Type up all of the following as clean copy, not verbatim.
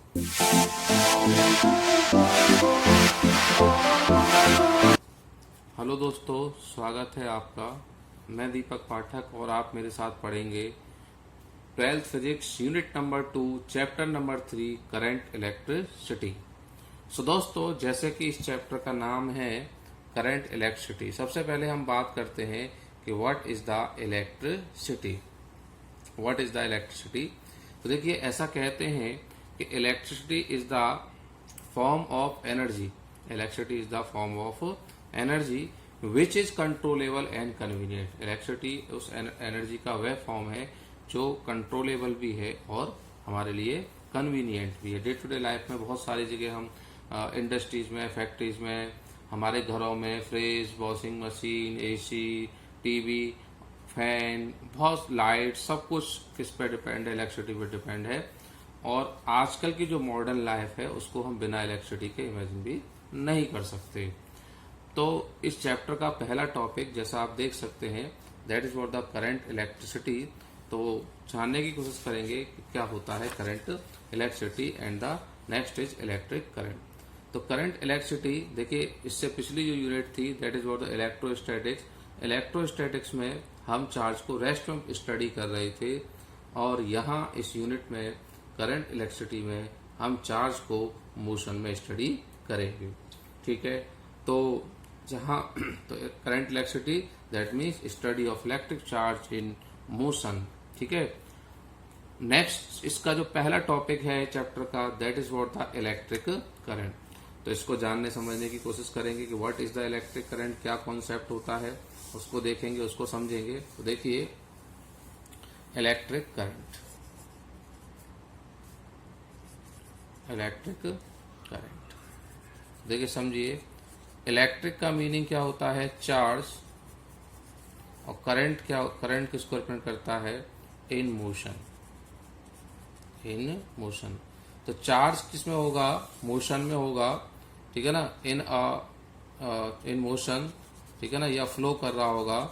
Hello दोस्तों, स्वागत है आपका। मैं दीपक पाठक और आप मेरे साथ पढ़ेंगे 12th physics unit number 2 chapter number 3 current electricity. So दोस्तों, जैसे कि इस चैप्टर का नाम है करंट इलेक्ट्रिसिटी, सबसे पहले हम बात करते हैं कि what is the electricity. What is the electricity? तो देखिए, ऐसा कहते हैं कि electricity is the form of energy. Electricity is the form of energy which is controllable and convenient. Electricity उस एनर्जी का वह फॉर्म है जो कंट्रोलेबल भी है और हमारे लिए कन्वीनियंट भी है। डे टू डे लाइफ में बहुत सारी जगह हम इंडस्ट्रीज में, फैक्ट्रीज में, हमारे घरों में fridge, washing machine, AC, TV, fan, बहुत लाइट, सब कुछ किस पे डिपेंड है? इलेक्ट्रिसिटी पे डिपेंड है। और आजकल की जो मॉडर्न लाइफ है उसको हम बिना इलेक्ट्रिसिटी के इमेजिन भी नहीं कर सकते। तो इस चैप्टर का पहला टॉपिक, जैसा आप देख सकते हैं, that is what the current electricity. तो जानने की कोशिश करेंगे कि क्या होता है current electricity and the next is electric current. तो करंट इलेक्ट्रिसिटी, देखिए, इससे पिछली जो यूनिट थी that is what the electrostatics. Electrostatics में हम चार्ज को रेस्ट में स्टडी कर रहे थे और यहाँ इस यूनिट में करंट इलेक्ट्रिसिटी में हम चार्ज को मोशन में स्टडी करेंगे। ठीक है, तो जहाँ तो current electricity that means study of electric charge in motion. ठीक है, नेक्स्ट इसका जो पहला टॉपिक है चैप्टर का that is what the electric current. तो इसको जानने समझने की कोशिश करेंगे कि what is the electric current, क्या कॉन्सेप्ट होता है, उसको देखेंगे, उसको समझेंगे। तो देखिए, इलेक्ट्रिक करंट, इलेक्ट्रिक करंट, देखिए समझिए, इलेक्ट्रिक का मीनिंग क्या होता है? चार्ज। और करंट क्या, करंट किसको रिप्रेजेंट करता है? In motion, in motion. तो चार्ज किसमें होगा? मोशन में होगा। ठीक है ना, इन मोशन। ठीक है ना, या फ्लो कर रहा होगा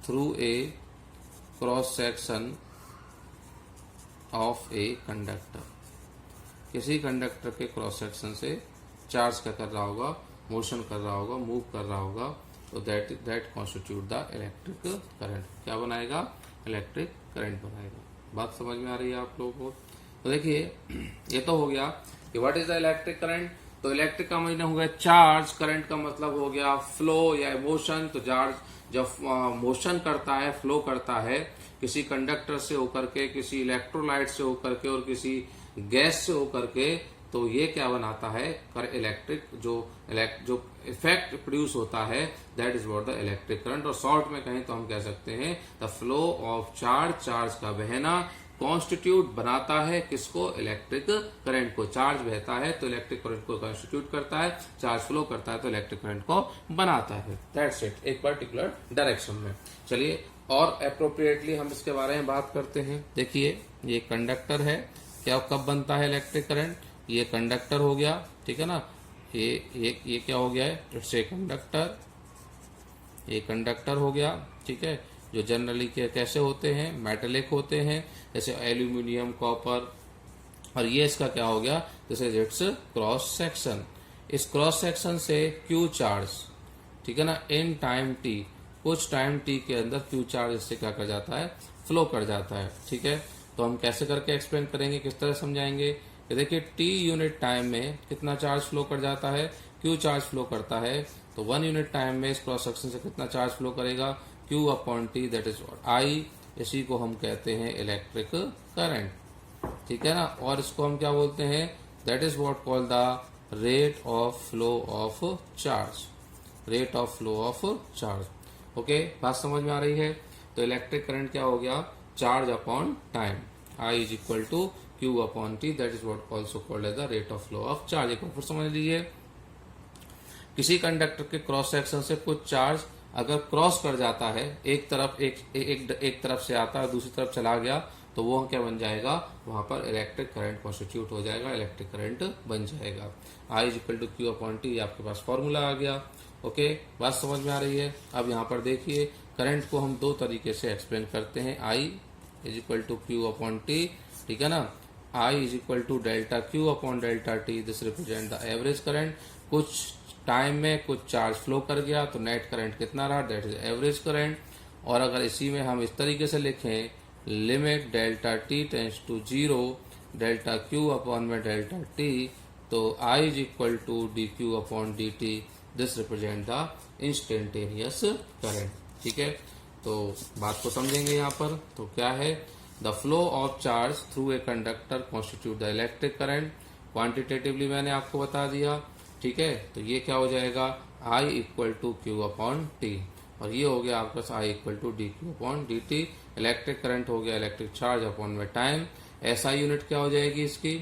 through a cross section of a conductor. किसी कंडक्टर के क्रॉस सेक्शन से चार्ज क्या कर रहा होगा? मोशन कर रहा होगा, मूव कर रहा होगा। तो that constitute the electric current. क्या बनाएगा? इलेक्ट्रिक करंट बनाएगा। बात समझ में आ रही है आप लोगों को? तो देखिए, ये तो हो गया कि what is the electric current. तो इलेक्ट्रिक का मतलब हो गया चार्ज, करंट का मतलब हो गया फ्लो या मोशन। तो चार्ज जब मोशन करता है, फ्लो करता है किसी कंडक्टर से होकर के, किसी इलेक्ट्रोलाइट से होकर के और किसी गैस से होकर के, तो ये क्या बनाता है? इलेक्ट्रिक जो इफेक्ट प्रोड्यूस होता है that is what the electric current. और शॉर्ट में कहें तो हम कह सकते हैं the flow of charge, charge का बहना कॉन्स्टिट्यूट बनाता है किसको? इलेक्ट्रिक करंट को। चार्ज बहता है तो इलेक्ट्रिक करंट को कॉन्स्टिट्यूट करता है, चार्ज फ्लो करता है तो इलेक्ट्रिक करंट को बनाता है। दैट्स इट, एक पर्टिकुलर डायरेक्शन में। चलिए, और अप्रोप्रिएटली हम इसके बारे में बात करते हैं। देखिए, ये कंडक्टर है, क्या कब बनता है इलेक्ट्रिक करंट? ये कंडक्टर हो गया, ठीक है ना, ये क्या हो गया है? इट्स ए कंडक्टर, ये कंडक्टर हो गया। ठीक है, जो जनरली कैसे होते हैं? मेटेलिक होते हैं, जैसे एल्यूमिनियम, कॉपर। और ये इसका क्या हो गया? This is it's cross section. इस क्रॉस सेक्शन से क्यू चार्ज, ठीक है ना, इन टाइम टी, कुछ टाइम टी के अंदर क्यू चार्ज इससे क्या कर जाता है? फ्लो कर जाता है। ठीक है, तो हम कैसे करके एक्सप्लेन करेंगे, किस तरह समझाएंगे? देखिए, टी यूनिट टाइम में कितना चार्ज फ्लो कर जाता है? क्यू चार्ज फ्लो करता है। तो 1 यूनिट टाइम में इस क्रॉस सेक्शन से कितना चार्ज फ्लो करेगा? Q upon t, that is I. इसी को हम कहते हैं इलेक्ट्रिक करंट। ठीक है ना, और इसको हम क्या बोलते हैं? That is what called the rate of flow of charge, rate of flow of charge. Okay, बात समझ में आ रही है? तो इलेक्ट्रिक करंट क्या हो गया? Charge upon time, I is equal to Q upon t, that is what also called as the rate of flow of charge. एक बार फिर समझ लीजिए, किसी कंडक्टर के क्रॉस सेक्शन से कुछ चार्ज अगर क्रॉस कर जाता है, एक तरफ एक तरफ से आता है दूसरी तरफ चला गया, तो वो क्या बन जाएगा? वहां पर इलेक्ट्रिक करंट कॉन्स्टिट्यूट हो जाएगा, इलेक्ट्रिक करंट बन जाएगा। I is equal to Q upon T, आपके पास फॉर्मूला आ गया। ओके, बात समझ में आ रही है? अब यहाँ पर देखिए, करंट को हम दो तरीके से एक्सप्लेन करते हैं। I is equal to Q upon T, ठीक है ना। I is equal to delta Q upon delta T, this represent the average current. कुछ टाइम में कुछ चार्ज फ्लो कर गया तो नेट करंट कितना रहा, दैट इज एवरेज करंट। और अगर इसी में हम इस तरीके से लिखें, limit delta t tends to zero delta Q upon में डेल्टा टी, तो I is equal to d q upon d t, this represent the instantaneous current. ठीक है, तो बात को समझेंगे यहाँ पर। तो क्या है, the flow of charge through a conductor constitute the electric current. Quantitatively मैंने आपको बता दिया। ठीक है, तो ये क्या हो जाएगा, I equal to Q upon t, और ये हो गया आपका I equal to d q upon d t. Electric current हो गया इलेक्ट्रिक चार्ज अपॉन में टाइम। SI यूनिट क्या हो जाएगी इसकी,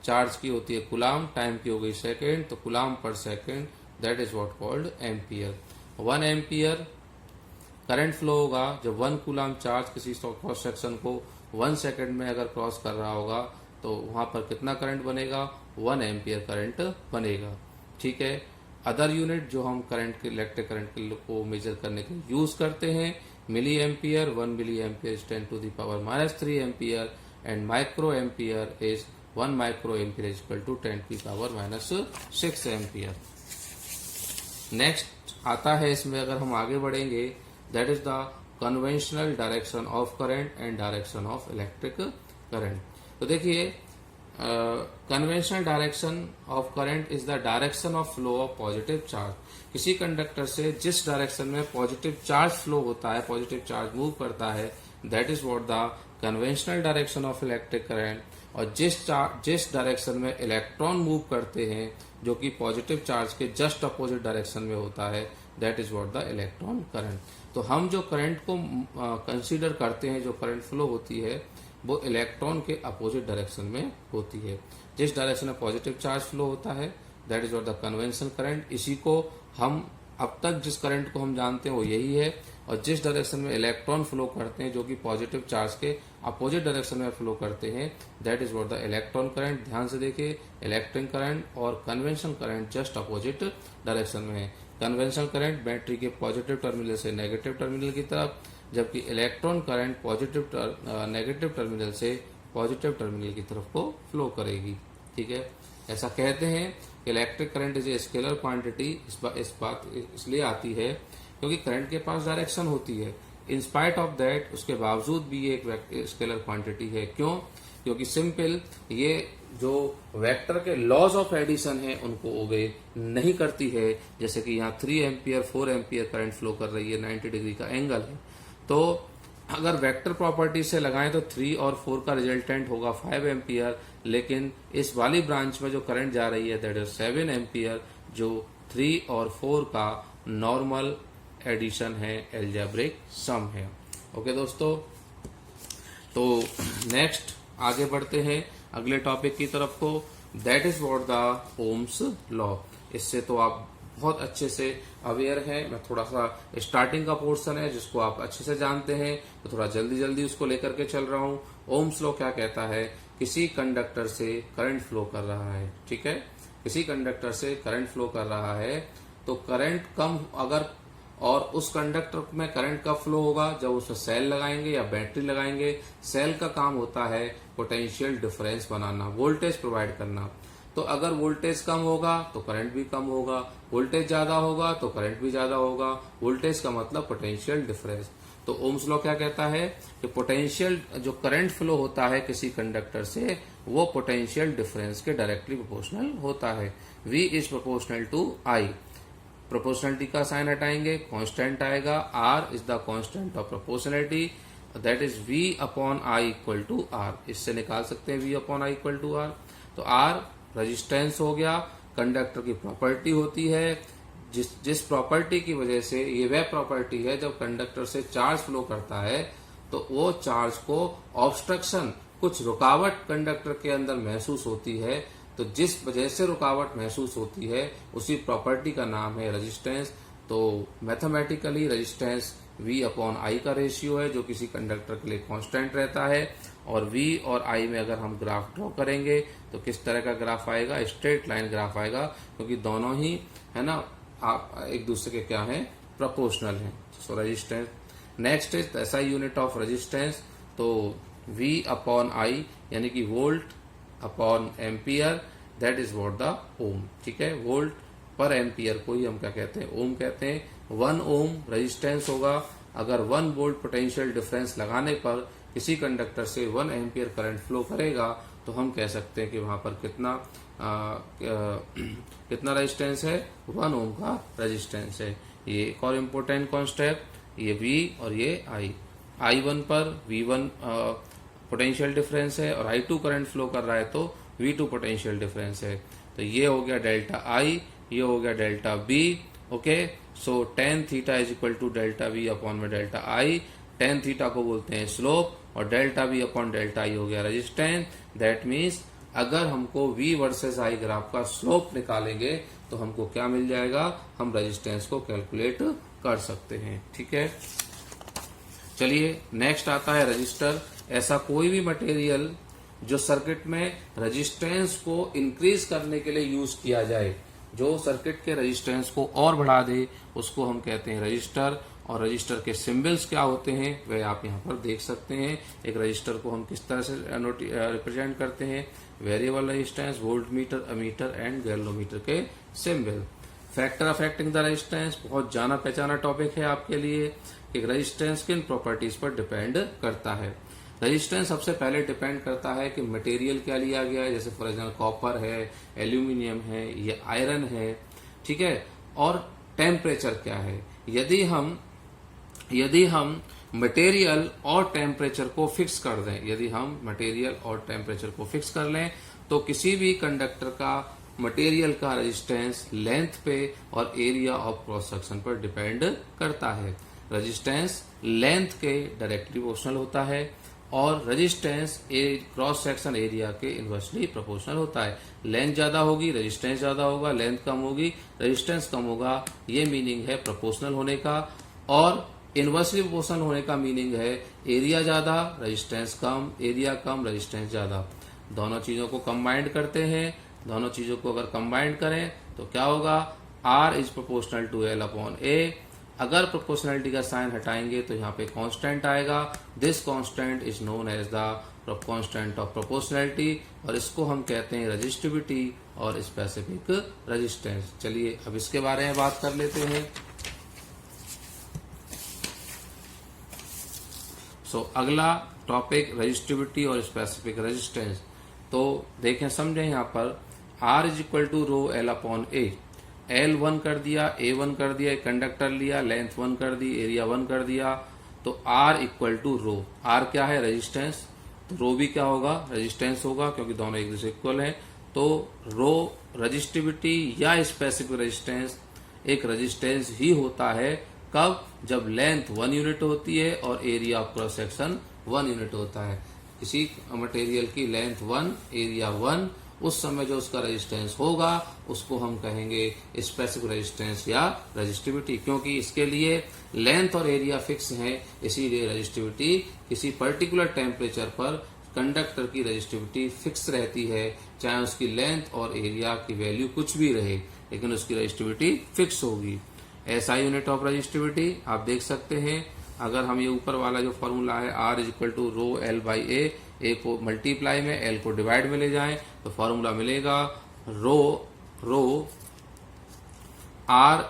चार्ज की होती है कुलाम, टाइम की हो गई सेकेंड, तो कुलाम पर second, that is what called ampere. 1 ampere current flow होगा जब 1 कूलाम चार्ज किसी क्रॉस सेक्शन को 1 सेकंड में अगर क्रॉस कर रहा होगा, तो वहां पर कितना करंट बनेगा, 1 एम्पियर करंट बनेगा। ठीक है, अदर यूनिट जो हम करंट के इलेक्ट्रिक करंट को मेजर करने के लिए यूज करते हैं, milliampere. 1 milliampere is 10 to the power -3 ampere, and microampere is 1 microampere is equal to 10 to the power -6 ampere. Next आता है इसमें, अगर हम आगे बढ़ेंगे, that is the conventional direction of current and direction of electric current. तो देखिए, conventional direction of current is the direction of flow of positive charge. किसी कंडक्टर से जिस डायरेक्शन में पॉजिटिव चार्ज फ्लो होता है, पॉजिटिव चार्ज मूव करता है, that is what the conventional direction of electric current. और जिस डायरेक्शन में इलेक्ट्रॉन मूव करते हैं, जो कि पॉजिटिव चार्ज के जस्ट अपोजिट डायरेक्शन में होता है, that is what the electron current. तो हम जो करंट को कंसीडर करते हैं, जो करंट फ्लो होती है, वो इलेक्ट्रॉन के अपोजिट डायरेक्शन में होती है। जिस डायरेक्शन में पॉजिटिव चार्ज फ्लो होता है, that is what the conventional current. इसी को हम अब तक जिस करंट को हम जानते हैं वो यही है। और जिस डायरेक्शन में इलेक्ट्रॉन फ्लो करते हैं, जो कि पॉजिटिव चार्ज के अपोजिट डायरेक्शन में फ्लो करते हैं, that is what the electron current. ध्यान से देखिए, इलेक्ट्रिक करंट और conventional current just opposite direction में है। कन्वेंशनल करंट बैटरी के पॉजिटिव टर्मिनल से नेगेटिव टर्मिनल की तरफ, जबकि इलेक्ट्रॉन करंट नेगेटिव टर्मिनल से पॉजिटिव टर्मिनल की तरफ को फ्लो करेगी। ठीक है, ऐसा कहते हैं कि electric current is a scalar quantity. इस बात इसलिए आती है क्योंकि करंट के पास डायरेक्शन होती है। इन स्पाइट ऑफ दैट, उसके बावजूद भी ये एक स्केलर क्वांटिटी है। क्यों? क्योंकि सिंपल ये जो वेक्टर के लॉज ऑफ एडिशन है उनको ओबे नहीं करती है। जैसे कि यहाँ 3 एम्पियर 4 एम्पियर करंट फ्लो कर रही है, 90 डिग्री का एंगल है। तो अगर वेक्टर प्रॉपर्टी से लगाएं तो 3 और 4 का रिजल्टेंट होगा 5 एम्पियर, लेकिन इस वाली ब्रांच में जो करंट जा रही है दैट इज 7 एम्पियर, जो 3 और 4 का नॉर्मल एडिशन है, एल्जेब्रिक सम है। ओके दोस्तों, तो नेक्स्ट आगे बढ़ते हैं अगले टॉपिक की तरफ को, that is what the Ohm's law. इससे तो आप बहुत अच्छे से अवेयर हैं। मैं थोड़ा सा स्टार्टिंग का पोर्शन है जिसको आप अच्छे से जानते हैं, तो थोड़ा जल्दी जल्दी उसको लेकर के चल रहा हूँ। ओम्स लॉ क्या कहता है, किसी कंडक्टर से करंट फ्लो कर रहा है, ठीक है, किसी कंडक्टर से करंट फ्लो कर रहा है, तो करंट कम अगर, और उस कंडक्टर में करंट कब फ्लो होगा, जब उसमें सेल लगाएंगे या बैटरी लगाएंगे। सेल का काम होता है पोटेंशियल डिफरेंस बनाना, वोल्टेज प्रोवाइड करना। तो अगर वोल्टेज कम होगा तो करंट भी कम होगा, वोल्टेज ज्यादा होगा तो करंट भी ज्यादा होगा। वोल्टेज का मतलब पोटेंशियल डिफरेंस। तो ओम्स लॉ क्या कहता है कि पोटेंशियल जो करंट फ्लो होता है किसी कंडक्टर से, वो पोटेंशियल डिफरेंस के डायरेक्टली प्रोपोर्शनल होता है। V is proportional to I। Proportionality का साइन हटाएंगे, कांस्टेंट आएगा। R is the constant of proportionality, that is V upon I equal to R। इससे निकाल सकते हैं V upon I equal to R। तो R रेजिस्टेंस हो गया, कंडक्टर की प्रॉपर्टी होती है, जिस प्रॉपर्टी की वजह से, ये वह प्रॉपर्टी है जब कंडक्टर से चार्ज फ्लो करता है तो वो चार्ज को ऑब्स्ट्रक्शन, कुछ रुकावट कंडक्टर के अंदर महसूस होती है। तो जिस वजह से रुकावट महसूस होती है उसी प्रॉपर्टी का नाम है रेजिस्टेंस। तो mathematically resistance V upon I का रेशियो है, जो किसी कंडक्टर के लिए कांस्टेंट रहता है। और V और I में अगर हम ग्राफ ड्रॉ करेंगे तो किस तरह का ग्राफ आएगा, स्ट्रेट लाइन ग्राफ आएगा, क्योंकि दोनों ही है ना आप एक दूसरे के क्या है, प्रोपोर्शनल है। So resistance. Next is SI unit of resistance. तो V अपॉन I यानी कि volt upon ampere, that is what the ohm. ठीक है, वोल्ट पर एम्पियर को ही हम क्या कहते हैं, ओम कहते हैं। 1 ओम रेजिस्टेंस होगा। अगर 1 वोल्ट पोटेंशियल डिफरेंस लगाने पर किसी कंडक्टर से 1 एम्पियर करंट फ्लो करेगा तो हम कह सकते हैं कि वहां पर कितना रेजिस्टेंस है, 1 ओम का रेजिस्टेंस है। ये एक और इम्पोर्टेंट कॉन्सेप्ट, ये V और ये I। I1 पर V1 पोटेंशियल डिफरेंस है और I2 करंट फ्लो कर रहा है तो V2 पोटेंशियल डिफरेंस है। तो ये हो गया डेल्टा I, ये हो गया delta B। Okay, so tan theta is equal to delta V upon में डेल्टा I। tan थीटा को बोलते हैं स्लोप और delta V upon delta I हो गया रेजिस्टेंस। दैट मीन्स अगर हमको V वर्सेस I ग्राफ का स्लोप निकालेंगे तो हमको क्या मिल जाएगा, हम रेजिस्टेंस को कैलकुलेट कर सकते हैं। ठीक है, चलिए नेक्स्ट आता है रजिस्टर। ऐसा कोई भी मटेरियल जो सर्किट में रेजिस्टेंस को इंक्रीज करने के लिए यूज किया जाए, जो सर्किट के रेजिस्टेंस को और बढ़ा दे, उसको हम कहते हैं रजिस्टर। और रजिस्टर के सिंबल्स क्या होते हैं वह आप यहाँ पर देख सकते हैं। एक रजिस्टर को हम किस तरह से रिप्रेजेंट करते हैं, variable resistance, voltmeter, ammeter and galvanometer के symbol. Factor affecting the resistance बहुत जाना पहचाना टॉपिक है आपके लिए कि रेजिस्टेंस किन प्रॉपर्टीज पर डिपेंड करता है। रेजिस्टेंस सबसे पहले डिपेंड करता है कि मटेरियल क्या लिया गया है, जैसे फॉर एग्जाम्पल कॉपर है, एल्यूमिनियम है, ये आयरन है। ठीक है, और टेम्परेचर क्या है। यदि हम मटेरियल और टेम्परेचर को फिक्स कर दें, यदि हम मटेरियल और टेम्परेचर को फिक्स कर लें तो किसी भी कंडक्टर का मटेरियल का रेजिस्टेंस लेंथ पे और एरिया ऑफ क्रॉस सेक्शन पर डिपेंड करता है। रेजिस्टेंस लेंथ के डायरेक्टली प्रोपोर्शनल होता है और रेजिस्टेंस क्रॉस सेक्शन एरिया के इनवर्सली प्रोपोर्शनल होता है। लेंथ ज्यादा होगी रेजिस्टेंस ज्यादा होगा, लेंथ कम होगी रेजिस्टेंस कम होगा। ये मीनिंग है प्रोपोर्शनल होने का। और इनवर्सली प्रोपोर्शनल होने का मीनिंग है एरिया ज्यादा रेजिस्टेंस कम, एरिया कम रेजिस्टेंस ज्यादा। दोनों चीजों को कंबाइंड करते हैं, दोनों चीजों को अगर कंबाइंड करें तो क्या होगा, R is proportional to L upon A। अगर प्रोपोर्शनलिटी का साइन हटाएंगे तो यहाँ पे कांस्टेंट आएगा। This constant is known as the constant of proportionality और इसको हम कहते हैं रेजिस्टिविटी और स्पेसिफिक रेजिस्टेंस। चलिए अब इसके बारे में बात कर लेते हैं। अगला टॉपिक रेजिस्टिविटी और स्पेसिफिक रेजिस्टेंस। तो देखें समझें यहाँ पर R is equal to rho L upon A। L 1 कर दिया, A 1 कर दिया, एक कंडक्टर लिया, लेंथ 1 कर दी, एरिया 1 कर दिया, तो R equal to rho. R क्या है, रेजिस्टेंस, तो रो भी क्या होगा, रेजिस्टेंस होगा क्योंकि दोनों एक दूसरे इक्वल हैं। तो रो रेजिस्टिविटी या स्पेसिफिक रेजिस्टेंस एक रेजिस्टेंस ही होता है कब, जब लेंथ 1 यूनिट होती है और area of cross section 1 unit होता है। किसी मटेरियल की लेंथ 1 एरिया 1, उस समय जो उसका रेजिस्टेंस होगा उसको हम कहेंगे स्पेसिफिक रेजिस्टेंस या रेजिस्टिविटी। क्योंकि इसके लिए लेंथ और एरिया फिक्स है, इसीलिए रेजिस्टिविटी किसी पर्टिकुलर टेम्परेचर पर कंडक्टर की रेजिस्टिविटी फिक्स रहती है, चाहे उसकी लेंथ और एरिया की वैल्यू कुछ भी रहे, लेकिन उसकी रेजिस्टिविटी फिक्स होगी। ऐसा यूनिट ऑफ रेजिस्टिविटी आप देख सकते हैं। अगर हम ये ऊपर वाला जो फॉर्मूला है R is equal to rho L by A को मल्टीप्लाई में L को डिवाइड में ले जाएं तो फॉर्मूला मिलेगा rho R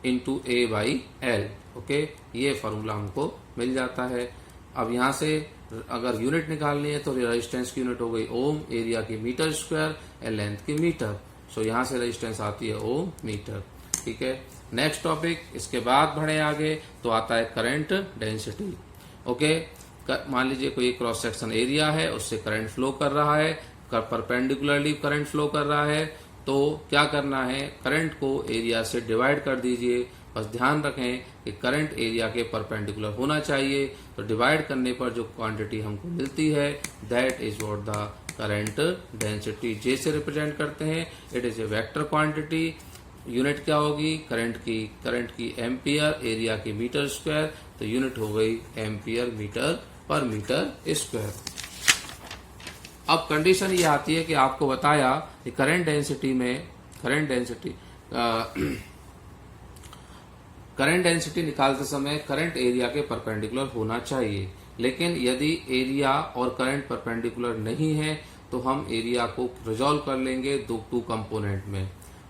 into A by L। Okay, ये फॉर्मूला हमको मिल जाता है। अब यहाँ से अगर यूनिट निकालनी है तो रेजिस्टेंस की यूनिट हो गई ओम, एरिया की मीटर स्क्वायर, लेंथ की मीटर। सो यहाँ से रेजिस्टेंस आती है ओम मीटर। ठीक है, नेक्स्ट टॉपिक, इसके बाद बढ़े आगे तो आता है करंट डेंसिटी। ओके, मान लीजिए कोई क्रॉस सेक्शन एरिया है, उससे करंट फ्लो कर रहा है, परपेंडिकुलरली करंट फ्लो कर रहा है, तो क्या करना है, करंट को एरिया से डिवाइड कर दीजिए। बस ध्यान रखें कि करंट एरिया के परपेंडिकुलर होना चाहिए। तो डिवाइड करने पर जो क्वांटिटी हमको मिलती है that is what the current density. जैसे रिप्रेजेंट करते हैं, it is a vector quantity. Unit क्या होगी, करंट की एम्पियर, एरिया की मीटर स्क्वायर, तो यूनिट हो गई एम्पियर मीटर पर मीटर स्क्वायर। अब कंडीशन ये आती है कि आपको बताया कि करंट डेंसिटी निकालते समय करंट एरिया के परपेंडिकुलर होना चाहिए। लेकिन यदि एरिया और करंट परपेंडिकुलर नहीं है तो हम एरिया को रिजॉल्व कर लेंगे टू कंपोनेंट में।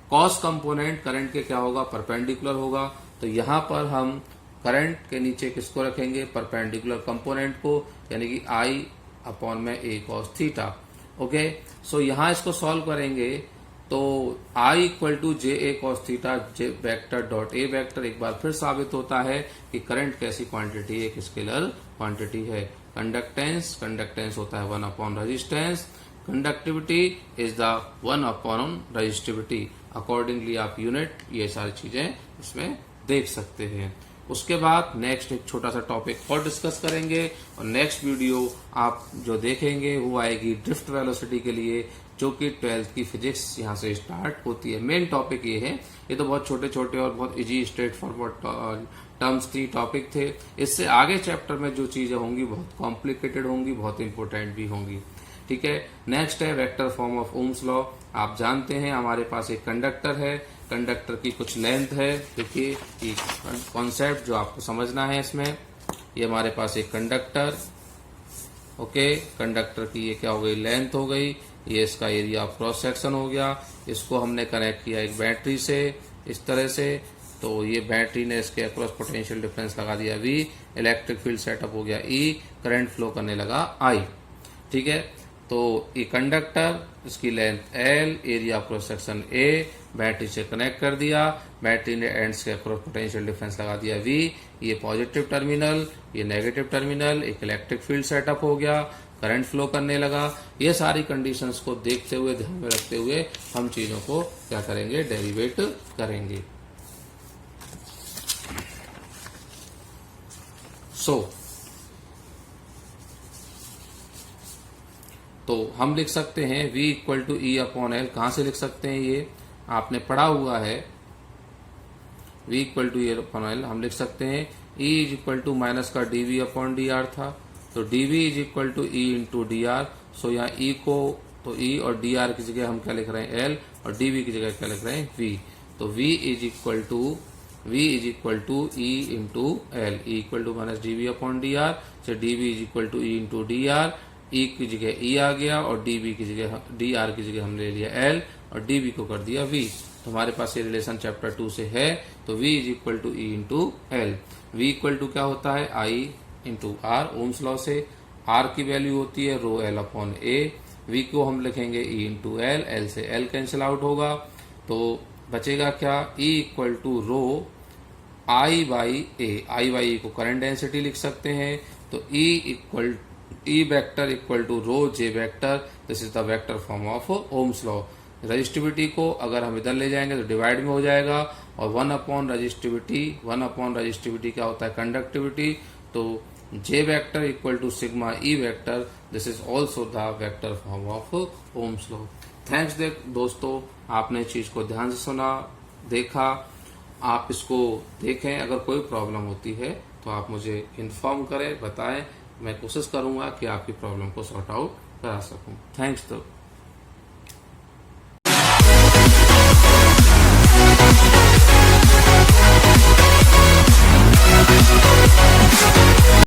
कॉस कंपोनेंट करंट के क्या होगा, परपेंडिकुलर होगा, तो यहाँ पर हम करंट के नीचे किसको रखेंगे, परपेंडिकुलर कंपोनेंट को, यानी कि आई अपॉन में A cos theta. Okay, so यहाँ इसको सॉल्व करेंगे तो I equal to J A cos theta J vector dot A vector एक बार फिर साबित होता है कि करंट कैसी क्वांटिटी है, एक स्केलर क्वांटिटी है। कंडक्टेंस होता है 1 upon resistance, conductivity is the 1 upon resistivity. Accordingly आप यूनिट ये सारी चीजें इसमें देख सकते हैं। उसके बाद नेक्स्ट एक छोटा सा टॉपिक और डिस्कस करेंगे और नेक्स्ट वीडियो आप जो देखेंगे वो आएगी ड्रिफ्ट वेलोसिटी के लिए, जो कि 12th की फिजिक्स यहाँ से स्टार्ट होती है। मेन टॉपिक ये है, ये तो बहुत छोटे छोटे और बहुत इजी स्ट्रेट फॉरवर्ड टर्म्स थी, टॉपिक थे। इससे आगे चैप्टर में जो चीजें होंगी बहुत कॉम्प्लिकेटेड होंगी, बहुत इंपॉर्टेंट भी होंगी। ठीक है, नेक्स्ट है vector form of Ohm's law. आप जानते हैं हमारे पास एक कंडक्टर है, कंडक्टर की कुछ लेंथ है। देखिए ये कॉन्सेप्ट जो आपको समझना है इसमें, ये हमारे पास एक कंडक्टर, ओके, कंडक्टर की ये क्या हो गई, लेंथ हो गई, ये इसका एरिया ऑफ क्रॉस सेक्शन हो गया। इसको हमने कनेक्ट किया एक बैटरी से इस तरह से, तो ये बैटरी ने इसके अक्रॉस पोटेंशियल डिफरेंस लगा दिया V, इलेक्ट्रिक फील्ड सेटअप हो गया E, करंट फ्लो करने लगा I। ठीक है, तो ये कंडक्टर, इसकी length L, area of cross section A, battery से कनेक्ट कर दिया, बैटरी ने एंड्स के अक्रॉस पोटेंशियल डिफरेंस लगा दिया V, ये पॉजिटिव टर्मिनल, ये नेगेटिव टर्मिनल, एक इलेक्ट्रिक फील्ड सेटअप हो गया, करंट फ्लो करने लगा। ये सारी कंडीशंस को देखते हुए, ध्यान में रखते हुए हम चीजों को क्या करेंगे, डेरिवेट करेंगे। तो हम लिख सकते हैं V equal to E upon L. कहां से लिख सकते हैं, ये आपने पढ़ा हुआ है। V equal to E upon L हम लिख सकते हैं, E is equal to minus का dV अपॉन dr था, तो dV is equal to E into dr। So यहाँ E को, तो E और dr की जगह हम क्या लिख रहे हैं, L, और dV की जगह क्या लिख रहे हैं, V। तो V is equal to E into L, E equal to minus dV upon dr, से dV is equal to E into dr। E की जगह E आ गया और dV की जगह, dr की जगह हमने ले लिया L और dV को कर दिया V। तो हमारे पास ये रिलेशन चैप्टर 2 से है, तो V is equal to E into L. V equal to क्या होता है, I into R, Ohm's law से R की वैल्यू होती है rho L upon A, V को हम लिखेंगे E इंटू एल, L से L कैंसिल आउट होगा, तो बचेगा क्या, E equal to rho I by A को करंट डेंसिटी लिख सकते हैं, तो E vector equal to rho J vector, this is the vector form of Ohm's law. Resistivity को अगर हम इधर ले जाएंगे तो डिवाइड में हो जाएगा, और 1 अपॉन रजिस्टिविटी क्या होता है, कंडक्टिविटी, तो J vector equal to sigma E vector, this is also the vector form of Ohm's law. Thanks दोस्तों, आपने चीज को ध्यान से सुना, देखा, आप इसको देखें। अगर कोई प्रॉब्लम होती है तो आप मुझे इन्फॉर्म करें, बताएं, मैं कोशिश करूंगा कि आपकी प्रॉब्लम को सॉर्ट आउट करा सकूं। थैंक्स